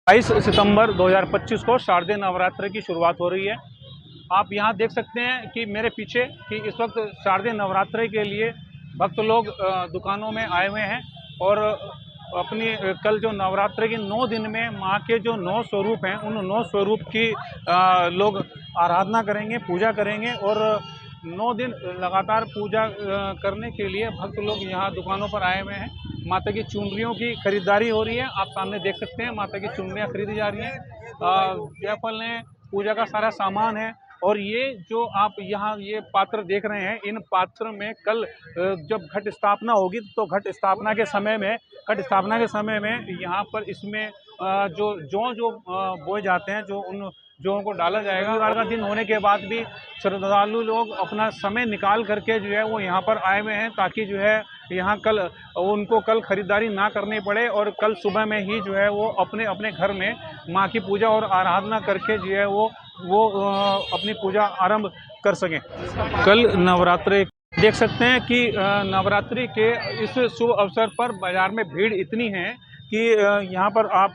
22 सितंबर 2025 को शारदीय नवरात्र की शुरुआत हो रही है। आप यहाँ देख सकते हैं कि मेरे पीछे कि इस वक्त शारदीय नवरात्र के लिए भक्त लोग दुकानों में आए हुए हैं और अपनी कल जो नवरात्र के 9 दिन में माँ के जो 9 स्वरूप हैं, उन 9 स्वरूप की लोग आराधना करेंगे, पूजा करेंगे और 9 दिन लगातार पूजा करने के लिए भक्त लोग यहाँ दुकानों पर आए हुए हैं। माता की चुनरियों की खरीदारी हो रही है। आप सामने देख सकते हैं माता की चुनरियाँ खरीदी जा रही हैं। जयफल है, पूजा का सारा सामान है और ये जो आप यहाँ ये पात्र देख रहे हैं, इन पात्र में कल जब घट स्थापना होगी तो घट स्थापना के समय में यहाँ पर इसमें जो बोए जाते हैं, जो उन जौं को डाला जाएगा। रविवार का दिन होने के बाद भी श्रद्धालु लोग अपना समय निकाल करके जो है वो यहाँ पर आए हुए हैं, ताकि जो है यहाँ कल उनको खरीदारी ना करनी पड़े और कल सुबह में ही जो है वो अपने अपने घर में माँ की पूजा और आराधना करके जो है वो अपनी पूजा आरंभ कर सकें। कल नवरात्रि देख सकते हैं कि नवरात्रि के इस शुभ अवसर पर बाजार में भीड़ इतनी है कि यहाँ पर आप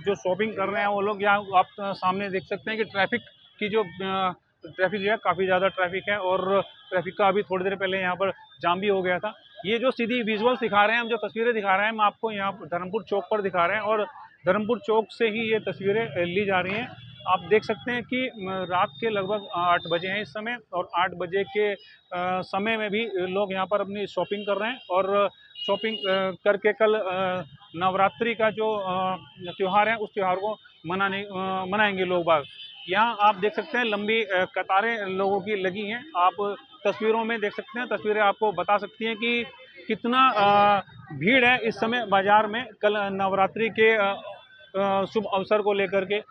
जो शॉपिंग कर रहे हैं वो लोग, यहाँ आप सामने देख सकते हैं कि ट्रैफिक जो है काफ़ी ज़्यादा ट्रैफिक है और ट्रैफिक का अभी थोड़ी देर पहले यहाँ पर जाम भी हो गया था। ये जो सीधी विजुअल्स दिखा रहे हैं, हम जो तस्वीरें दिखा रहे हैं, हम आपको यहाँ धर्मपुर चौक पर दिखा रहे हैं और धर्मपुर चौक से ही ये तस्वीरें ली जा रही हैं। आप देख सकते हैं कि रात के लगभग 8 बजे हैं इस समय और 8 बजे के समय में भी लोग यहाँ पर अपनी शॉपिंग कर रहे हैं और शॉपिंग करके कल नवरात्रि का जो त्यौहार है उस त्यौहार को मनाएंगे लोग बाग। यहाँ आप देख सकते हैं लंबी कतारें लोगों की लगी हैं। आप तस्वीरों में देख सकते हैं, तस्वीरें आपको बता सकती हैं कि कितना भीड़ है इस समय बाजार में कल नवरात्रि के शुभ अवसर को लेकर के।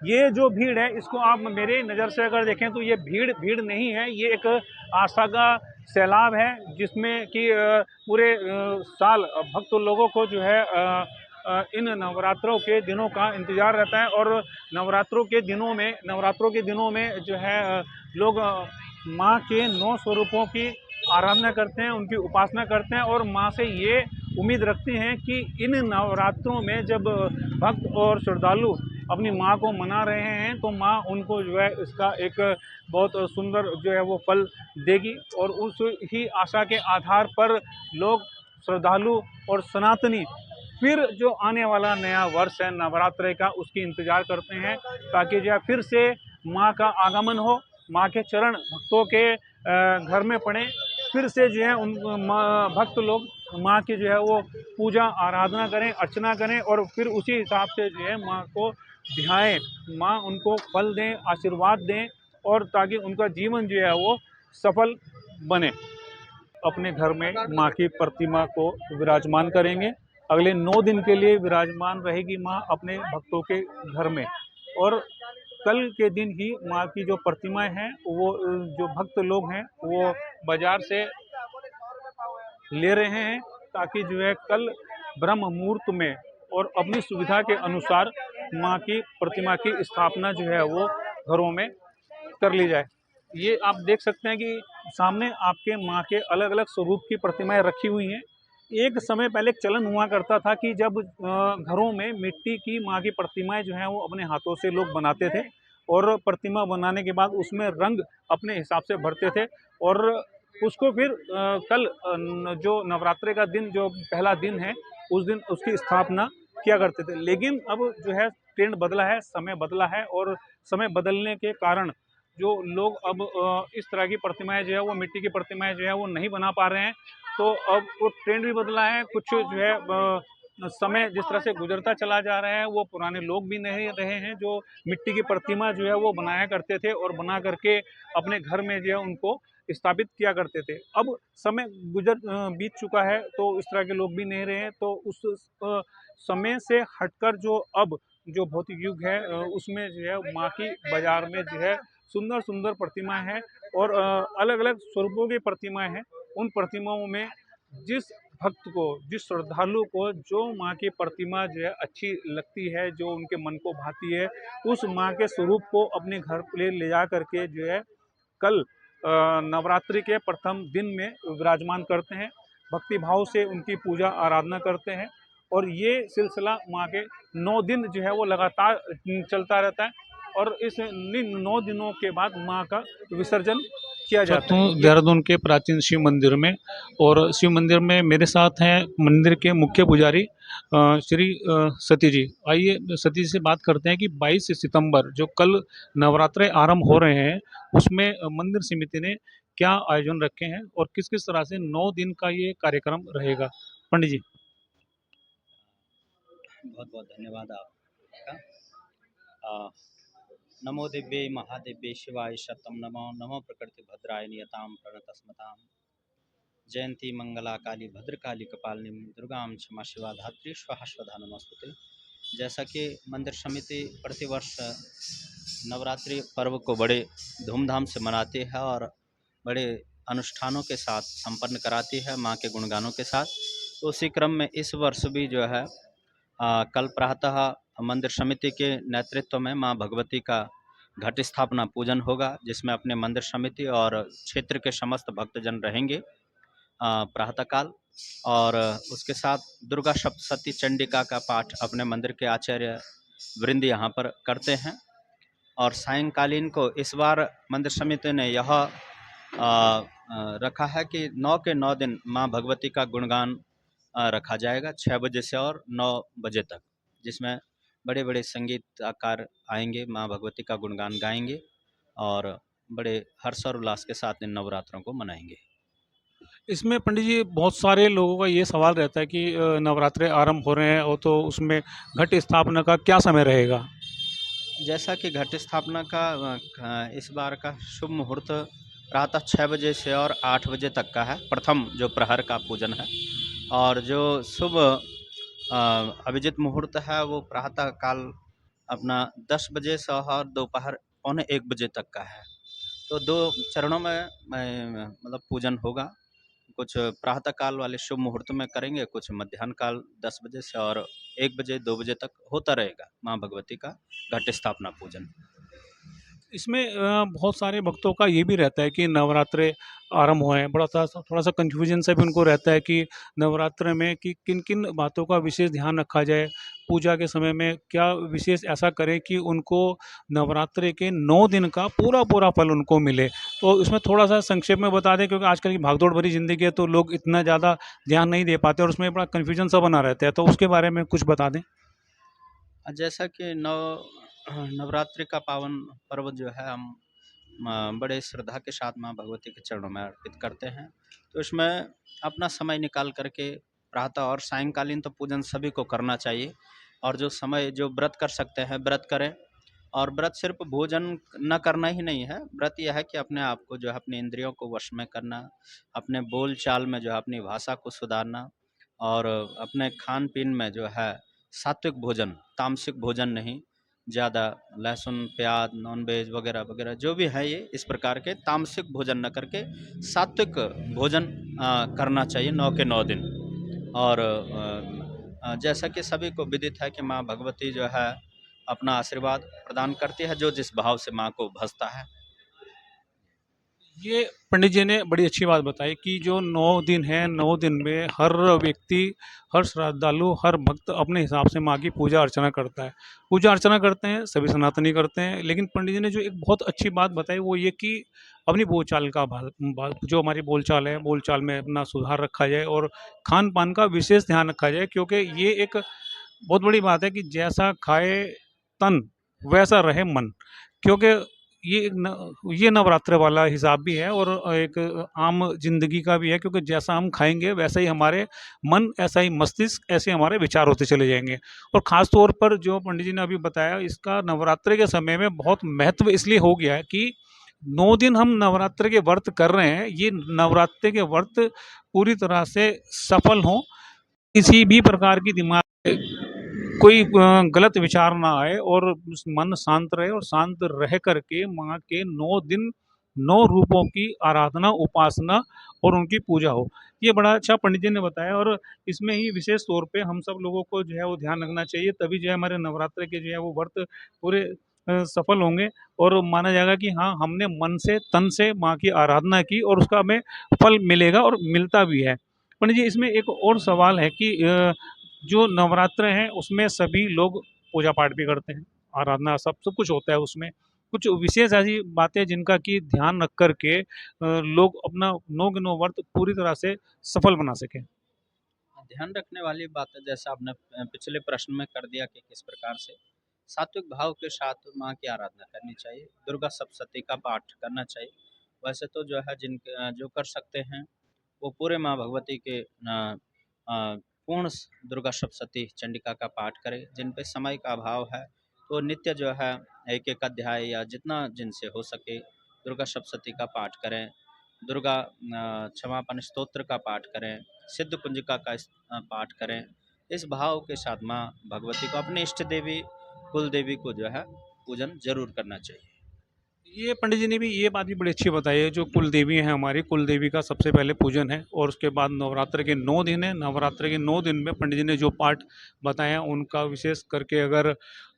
ये जो भीड़ है इसको आप मेरे नज़र से अगर देखें तो ये भीड़ नहीं है, ये एक आस्था का सैलाब है जिसमें कि पूरे साल भक्त लोगों को जो है इन नवरात्रों के दिनों का इंतज़ार रहता है और नवरात्रों के दिनों में जो है लोग माँ के 9 स्वरूपों की आराधना करते हैं, उनकी उपासना करते हैं और माँ से ये उम्मीद रखते हैं कि इन नवरात्रों में जब भक्त और श्रद्धालु अपनी माँ को मना रहे हैं तो माँ उनको जो है इसका एक बहुत सुंदर जो है वो फल देगी और उस ही आशा के आधार पर लोग श्रद्धालु और सनातनी फिर जो आने वाला नया वर्ष है नवरात्रि का, उसकी इंतज़ार करते हैं ताकि जो है फिर से माँ का आगमन हो, माँ के चरण भक्तों के घर में पड़े, फिर से जो है उन भक्त लोग माँ की जो है वो पूजा आराधना करें, अर्चना करें और फिर उसी हिसाब से जो है माँ को ध्याएं, माँ उनको फल दें, आशीर्वाद दें और ताकि उनका जीवन जो है वो सफल बने। अपने घर में माँ की प्रतिमा को विराजमान करेंगे। अगले 9 दिन के लिए विराजमान रहेगी माँ अपने भक्तों के घर में और कल के दिन ही माँ की जो प्रतिमाएं हैं वो जो भक्त लोग हैं वो बाजार से ले रहे हैं ताकि जो है कल ब्रह्म मुहूर्त में और अपनी सुविधा के अनुसार माँ की प्रतिमा की स्थापना जो है वो घरों में कर ली जाए। ये आप देख सकते हैं कि सामने आपके माँ के अलग अलग स्वरूप की प्रतिमाएं रखी हुई हैं। एक समय पहले एक चलन हुआ करता था कि जब घरों में मिट्टी की माँ की प्रतिमाएं जो हैं वो अपने हाथों से लोग बनाते थे और प्रतिमा बनाने के बाद उसमें रंग अपने हिसाब से भरते थे और उसको फिर कल जो नवरात्रि का दिन जो पहला दिन है उस दिन उसकी स्थापना किया करते थे। लेकिन अब जो है ट्रेंड बदला है, समय बदला है और समय बदलने के कारण जो लोग अब इस तरह की प्रतिमाएं जो है वो मिट्टी की प्रतिमाएं जो है वो नहीं बना पा रहे हैं। तो अब वो ट्रेंड भी बदला है, कुछ जो है समय जिस तरह से गुजरता चला जा रहा है वो पुराने लोग भी नहीं रहे हैं जो मिट्टी की प्रतिमा जो है वो बनाया करते थे और बना करके अपने घर में जो है उनको स्थापित किया करते थे। अब समय बीत चुका है तो इस तरह के लोग भी नहीं रहे हैं, तो उस समय से हटकर जो अब जो भौतिक युग है उसमें जो है माँ की बाजार में जो है सुंदर सुंदर प्रतिमाएं हैं और अलग अलग स्वरूपों की प्रतिमाएं हैं। उन प्रतिमाओं में जिस भक्त को, जिस श्रद्धालु को जो माँ की प्रतिमा जो है अच्छी लगती है, जो उनके मन को भाती है, उस माँ के स्वरूप को अपने घर ले जा करके जो है कल नवरात्रि के प्रथम दिन में विराजमान करते हैं, भक्ति भाव से उनकी पूजा आराधना करते हैं और ये सिलसिला माँ के 9 दिन जो है वो लगातार चलता रहता है और इस 9 दिनों के बाद माँ का विसर्जन किया जाता है। देहरादून के प्राचीन शिव मंदिर में, और शिव मंदिर में मेरे साथ हैं मंदिर के मुख्य पुजारी श्री सती जी। आइए सती जी से बात करते हैं कि 22 सितंबर जो कल नवरात्रे आरंभ हो रहे हैं, उसमें मंदिर समिति ने क्या आयोजन रखे हैं और किस किस तरह से 9 दिन का ये कार्यक्रम रहेगा। पंडित जी। बहुत बहुत धन्यवाद आपका। नमो दिव्ये महादिव्ये शिवाय शतम नमो नमो प्रकृति भद्राय नियताम प्रणतस्मताम जयंती मंगला काली भद्रकाली कपालिनी दुर्गाम क्षमा शिवा धात्री स्वाहा स्वधा नमस्तुते। जैसा कि मंदिर समिति प्रतिवर्ष नवरात्रि पर्व को बड़े धूमधाम से मनाती है और बड़े अनुष्ठानों के साथ संपन्न कराती है माँ के गुणगानों के साथ, तो उसी क्रम में इस वर्ष भी जो है कल प्रातः मंदिर समिति के नेतृत्व में माँ भगवती का घट स्थापना पूजन होगा, जिसमें अपने मंदिर समिति और क्षेत्र के समस्त भक्तजन रहेंगे प्रातःकाल। और उसके साथ दुर्गा सप्तशती चंडिका का पाठ अपने मंदिर के आचार्य वृंद यहाँ पर करते हैं। और सायंकालीन को इस बार मंदिर समिति ने यह रखा है कि 9 के 9 दिन माँ भगवती का गुणगान रखा जाएगा 6 बजे से और 9 बजे तक, जिसमें बड़े बड़े संगीतकार आएंगे, माँ भगवती का गुणगान गाएंगे और बड़े हर्ष और उल्लास के साथ इन नवरात्रों को मनाएंगे। इसमें पंडित जी बहुत सारे लोगों का ये सवाल रहता है कि नवरात्रे आरंभ हो रहे हैं और तो उसमें घट स्थापना का क्या समय रहेगा। जैसा कि घट स्थापना का इस बार का शुभ मुहूर्त प्रातः 6 बजे से और 8 बजे तक का है, प्रथम जो प्रहर का पूजन है। और जो शुभ अभिजित मुहूर्त है वो प्रातः काल अपना 10 बजे से और दोपहर 1:15 तक का है। तो 2 चरणों में मतलब पूजन होगा। कुछ प्रातः काल वाले शुभ मुहूर्त में करेंगे, कुछ मध्याह्न काल 10 बजे से और 1 बजे 2 बजे तक होता रहेगा माँ भगवती का घट स्थापना पूजन। इसमें बहुत सारे भक्तों का ये भी रहता है कि नवरात्रे आरंभ हुए हैं, बड़ा थोड़ा सा कन्फ्यूजन सा भी उनको रहता है कि नवरात्र में कि किन किन बातों का विशेष ध्यान रखा जाए, पूजा के समय में क्या विशेष ऐसा करें कि उनको नवरात्रे के 9 दिन का पूरा पूरा फल उनको मिले। तो इसमें थोड़ा सा संक्षेप में बता दें, क्योंकि आजकल की भागदौड़ भरी ज़िंदगी है तो लोग इतना ज़्यादा ध्यान नहीं दे पाते और उसमें बड़ा कन्फ्यूजन सा बना रहता है, तो उसके बारे में कुछ बता दें। जैसा कि नवरात्रि का पावन पर्व जो है हम बड़े श्रद्धा के साथ माँ भगवती के चरणों में अर्पित करते हैं। तो इसमें अपना समय निकाल करके प्रातः और सायंकालीन तो पूजन सभी को करना चाहिए, और जो समय जो व्रत कर सकते हैं व्रत करें। और व्रत सिर्फ भोजन न करना ही नहीं है, व्रत यह है कि अपने आप को जो है अपनी इंद्रियों को वश में करना, अपने बोल चाल में जो है अपनी भाषा को सुधारना, और अपने खान पीन में जो है सात्विक भोजन, तामसिक भोजन नहीं, ज़्यादा लहसुन प्याज नॉनवेज वगैरह वगैरह जो भी है, ये इस प्रकार के तामसिक भोजन न करके सात्विक भोजन करना चाहिए 9 के 9 दिन। और जैसा कि सभी को विदित है कि माँ भगवती जो है अपना आशीर्वाद प्रदान करती है जो जिस भाव से माँ को भजता है। ये पंडित जी ने बड़ी अच्छी बात बताई कि जो 9 दिन है, 9 दिन में हर व्यक्ति, हर श्रद्धालु, हर भक्त अपने हिसाब से माँ की पूजा अर्चना करता है। पूजा अर्चना करते हैं, सभी सनातनी करते हैं, लेकिन पंडित जी ने जो एक बहुत अच्छी बात बताई वो ये कि अपनी बोलचाल का जो हमारी बोलचाल है, बोलचाल में अपना सुधार रखा जाए और खान-पान का विशेष ध्यान रखा जाए, क्योंकि ये एक बहुत बड़ी बात है कि जैसा खाए तन, वैसा रहे मन। क्योंकि ये नवरात्र वाला हिसाब भी है और एक आम जिंदगी का भी है, क्योंकि जैसा हम खाएंगे वैसा ही हमारे मन, ऐसा ही मस्तिष्क, ऐसे हमारे विचार होते चले जाएंगे। और ख़ास तौर पर जो पंडित जी ने अभी बताया, इसका नवरात्रि के समय में बहुत महत्व इसलिए हो गया है कि 9 दिन हम नवरात्र के व्रत कर रहे हैं। ये नवरात्रि के व्रत पूरी तरह से सफल हों, किसी भी प्रकार की दिमाग में कोई गलत विचार ना आए और मन शांत रहे और शांत रह करके माँ के 9 दिन 9 रूपों की आराधना, उपासना और उनकी पूजा हो। ये बड़ा अच्छा पंडित जी ने बताया और इसमें ही विशेष तौर पे हम सब लोगों को जो है वो ध्यान रखना चाहिए, तभी जो है हमारे नवरात्र के जो है वो व्रत पूरे सफल होंगे और माना जाएगा कि हाँ, हमने मन से, तन से माँ की आराधना की और उसका हमें फल मिलेगा और मिलता भी है। पंडित जी, इसमें एक और सवाल है कि जो नवरात्र हैं उसमें सभी लोग पूजा पाठ भी करते हैं, आराधना सब सब कुछ होता है उसमें। कुछ विशेष ऐसी बातें जिनका कि ध्यान रख कर के लोग अपना 9 के 9 व्रत पूरी तरह से सफल बना सकें। ध्यान रखने वाली बात है, जैसा आपने पिछले प्रश्न में कर दिया कि किस प्रकार से सात्विक भाव के साथ माँ की आराधना करनी चाहिए, दुर्गा सप्तशती का पाठ करना चाहिए। वैसे तो जो है जो कर सकते हैं वो पूरे माँ भगवती के पूर्ण दुर्गा सप्तशती चंडिका का पाठ करें। जिन पे समय का अभाव है तो नित्य जो है एक एक अध्याय या जितना जिनसे हो सके दुर्गा सप्तशती का पाठ करें, दुर्गा क्षमापन स्तोत्र का पाठ करें, सिद्ध कुंजिका का पाठ करें। इस भाव के साथ माँ भगवती को अपने इष्ट देवी कुल देवी को जो है पूजन जरूर करना चाहिए। ये पंडित जी ने भी ये बात भी बड़ी अच्छी बताई है, जो कुल देवी हैं हमारी, कुल देवी का सबसे पहले पूजन है और उसके बाद नवरात्र के 9 दिन है। नवरात्र के 9 दिन में पंडित जी ने जो पाठ बताया उनका विशेष करके अगर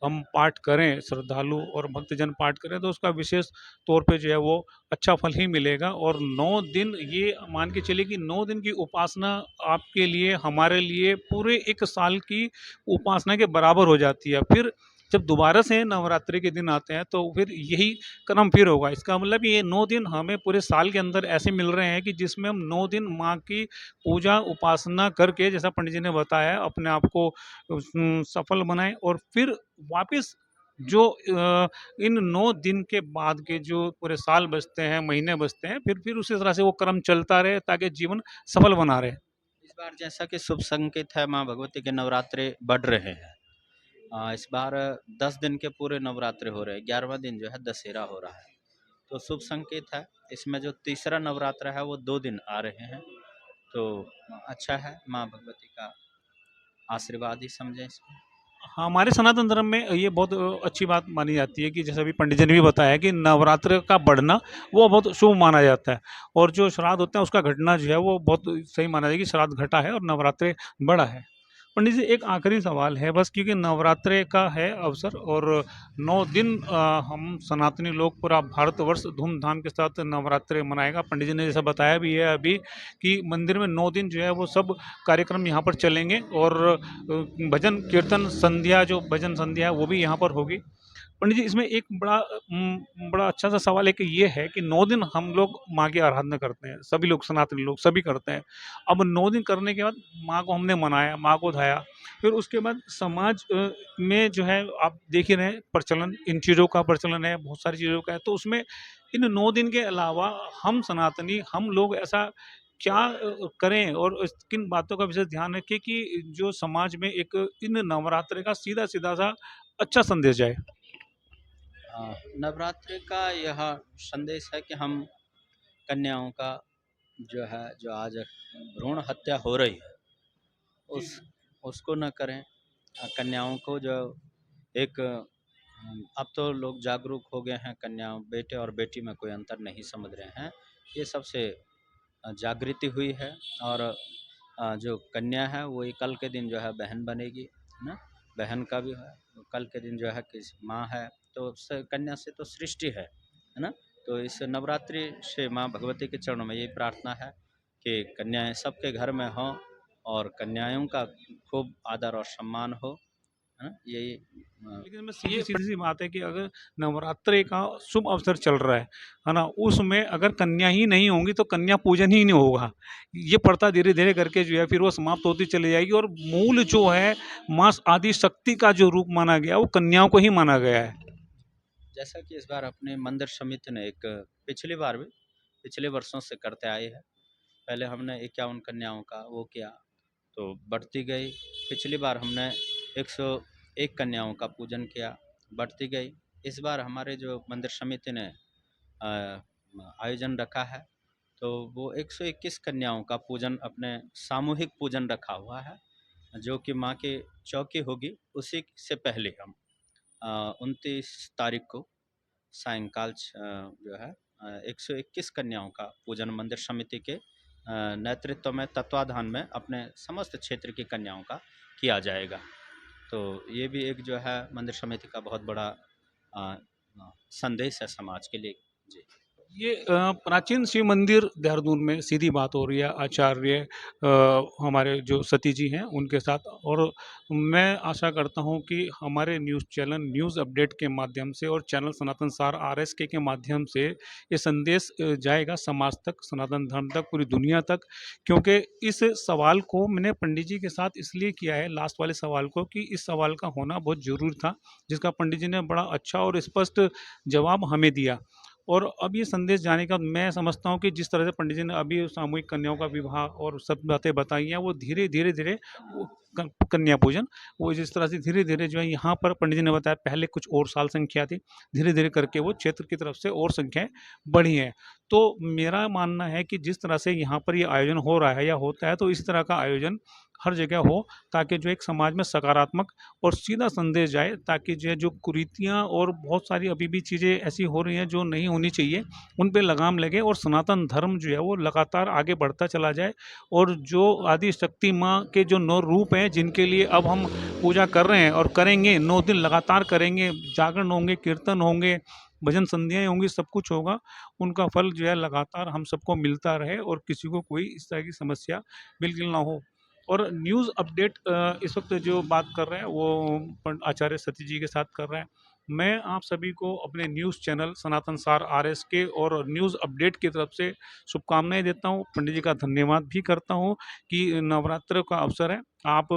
हम पाठ करें, श्रद्धालु और भक्तजन पाठ करें, तो उसका विशेष तौर पे जो है वो अच्छा फल ही मिलेगा। और 9 दिन ये मान के चलिए कि 9 दिन की उपासना आपके लिए, हमारे लिए पूरे 1 साल की उपासना के बराबर हो जाती है। फिर जब दोबारा से नवरात्रि के दिन आते हैं तो फिर यही क्रम फिर होगा। इसका मतलब ये 9 दिन हमें पूरे साल के अंदर ऐसे मिल रहे हैं कि जिसमें हम 9 दिन माँ की पूजा उपासना करके, जैसा पंडित जी ने बताया, अपने आप को सफल बनाएं और फिर वापस जो इन 9 दिन के बाद के जो पूरे साल बचते हैं, महीने बचते हैं, फिर उसी तरह से वो क्रम चलता रहे ताकि जीवन सफल बना रहे। इस बार जैसा कि शुभ संकेत है, माँ भगवती के नवरात्रे बढ़ रहे हैं। इस बार 10 दिन के पूरे नवरात्रे हो रहे हैं, 11वां दिन जो है दशहरा हो रहा है, तो शुभ संकेत है। इसमें जो तीसरा नवरात्र है वो 2 दिन आ रहे हैं, तो अच्छा है, माँ भगवती का आशीर्वाद ही समझें इसको। हाँ, हमारे सनातन धर्म में ये बहुत अच्छी बात मानी जाती है कि जैसे अभी पंडित जी ने भी बताया कि नवरात्र का बढ़ना वो बहुत शुभ माना जाता है, और जो श्राद्ध होते हैं उसका घटना जो है वो बहुत सही माना जाए कि श्राद्ध घटा है और नवरात्रे बढ़ा है। पंडित जी एक आखिरी सवाल है बस, क्योंकि नवरात्रे का है अवसर और 9 दिन हम सनातनी लोग पूरा भारतवर्ष धूमधाम के साथ नवरात्रे मनाएगा। पंडित जी ने जैसा बताया भी है अभी कि मंदिर में 9 दिन जो है वो सब कार्यक्रम यहाँ पर चलेंगे और भजन कीर्तन संध्या, जो भजन संध्या है वो भी यहाँ पर होगी। पंडित जी इसमें एक बड़ा अच्छा सा सवाल है कि ये है कि 9 दिन हम लोग माँ की आराधना करते हैं, सभी लोग सनातनी लोग सभी करते हैं। अब 9 दिन करने के बाद माँ को हमने मनाया, माँ को धाया, फिर उसके बाद समाज में जो है आप देख ही रहे हैं प्रचलन, इन चीज़ों का प्रचलन है, बहुत सारी चीज़ों का है। तो उसमें इन 9 दिन के अलावा हम सनातनी, हम लोग ऐसा क्या करें और किन बातों का विशेष ध्यान रखें कि जो समाज में एक इन नवरात्रि का सीधा-सीधा सा अच्छा संदेश जाए? नवरात्रि का यह संदेश है कि हम कन्याओं का जो है, जो आज भ्रूण हत्या हो रही है, उस उसको न करें। कन्याओं को जो एक अब तो लोग जागरूक हो गए हैं, कन्याओं बेटे और बेटी में कोई अंतर नहीं समझ रहे हैं। ये सबसे जागृति हुई है, और जो कन्या है वो कल के दिन जो है बहन बनेगी, है ना। बहन का भी है, तो कल के दिन जो है किस माँ है, तो कन्या से तो सृष्टि है ना। तो इस नवरात्रि से माँ भगवती के चरणों में यही प्रार्थना है कि कन्याएं सबके घर में हों और कन्याओं का खूब आदर और सम्मान हो, है ना। यही लेकिन बस ये सीधी-सी बात है कि अगर नवरात्रि का शुभ अवसर चल रहा है ना? उसमें अगर कन्या ही नहीं होंगी तो कन्या पूजन ही नहीं होगा। ये प्रथा धीरे-धीरे करके जो है फिर वो समाप्त होती चली जाएगी और मूल जो है माँ आदि शक्ति का जो रूप माना गया वो कन्याओं को ही माना गया है। जैसा कि इस बार अपने मंदिर समिति ने एक पिछली बार भी पिछले वर्षों से करते आए हैं। पहले हमने 51 कन्याओं का वो किया, तो बढ़ती गई। पिछली बार हमने 101 कन्याओं का पूजन किया, बढ़ती गई। इस बार हमारे जो मंदिर समिति ने आयोजन रखा है, तो वो 121 कन्याओं का पूजन, अपने सामूहिक पूजन रखा हुआ है, जो कि माँ की चौकी होगी उसी से पहले हम 29 तारीख को सायंकाल जो है 121 कन्याओं का पूजन मंदिर समिति के नेतृत्व में, तत्वाधान में अपने समस्त क्षेत्र की कन्याओं का किया जाएगा। तो ये भी एक जो है मंदिर समिति का बहुत बड़ा अ, संदेश है समाज के लिए। जी। ये प्राचीन शिव मंदिर देहरादून में सीधी बात हो रही है आचार्य हमारे जो सती जी हैं उनके साथ। और मैं आशा करता हूं कि हमारे न्यूज़ चैनल न्यूज़ अपडेट के माध्यम से और चैनल सनातन सार आरएसके के माध्यम से ये संदेश जाएगा समाज तक, सनातन धर्म तक, पूरी दुनिया तक। क्योंकि इस सवाल को मैंने पंडित जी के साथ इसलिए किया है, लास्ट वाले सवाल को, कि इस सवाल का होना बहुत ज़रूरी था, जिसका पंडित जी ने बड़ा अच्छा और स्पष्ट जवाब हमें दिया। और अब ये संदेश जाने का मैं समझता हूँ कि जिस तरह से पंडित जी ने अभी सामूहिक कन्याओं का विवाह और सब बातें बताई हैं, वो धीरे धीरे धीरे वो कन्या पूजन, वो जिस तरह से धीरे धीरे जो है यहाँ पर पंडित जी ने बताया, पहले कुछ और साल संख्या थी, धीरे धीरे करके वो क्षेत्र की तरफ से और संख्याएं बढ़ी हैं। तो मेरा मानना है कि जिस तरह से यहाँ पर ये आयोजन हो रहा है या होता है, तो इसी तरह का आयोजन हर जगह हो, ताकि जो एक समाज में सकारात्मक और सीधा संदेश जाए, ताकि जो कुरीतियाँ और बहुत सारी अभी भी चीज़ें ऐसी हो रही हैं जो नहीं होनी चाहिए, उन पे लगाम लगे और सनातन धर्म जो है वो लगातार आगे बढ़ता चला जाए। और जो आदि शक्ति माँ के जो 9 रूप हैं, जिनके लिए अब हम पूजा कर रहे हैं और करेंगे, 9 दिन लगातार करेंगे, जागरण होंगे, कीर्तन होंगे, भजन संध्याएँ होंगी, सब कुछ होगा, उनका फल जो है लगातार हम सबको मिलता रहे और किसी को कोई इस तरह की समस्या बिल्कुल ना हो। और न्यूज़ अपडेट इस वक्त जो बात कर रहे हैं वो आचार्य सती जी के साथ कर रहे हैं। मैं आप सभी को अपने न्यूज़ चैनल सनातन सार आरएसके और न्यूज़ अपडेट की तरफ से शुभकामनाएं देता हूं, पंडित जी का धन्यवाद भी करता हूं कि नवरात्र का अवसर है। आप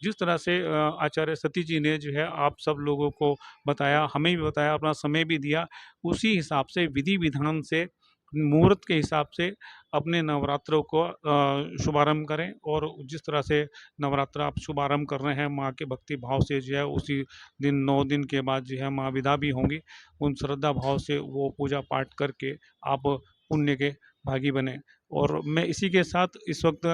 जिस तरह से आचार्य सती जी ने जो है आप सब लोगों को बताया, हमें भी बताया, अपना समय भी दिया, उसी हिसाब से विधि विधान से मुहूर्त के हिसाब से अपने नवरात्रों को शुभारंभ करें। और जिस तरह से नवरात्र आप शुभारंभ कर रहे हैं माँ के भक्ति भाव से, जो है उसी दिन 9 दिन के बाद जो है माँ विदा भी होंगी, उन श्रद्धा भाव से वो पूजा पाठ करके आप पुण्य के भागी बने। और मैं इसी के साथ इस वक्त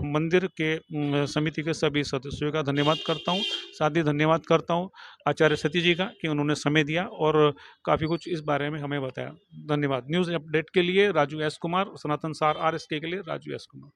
मंदिर के समिति के सभी सदस्यों का धन्यवाद करता हूँ। साथ ही धन्यवाद करता हूँ आचार्य सती जी का कि उन्होंने समय दिया और काफ़ी कुछ इस बारे में हमें बताया। धन्यवाद। न्यूज़ अपडेट के लिए राजू एस कुमार, सनातन सार आरएसके के लिए राजू एस कुमार।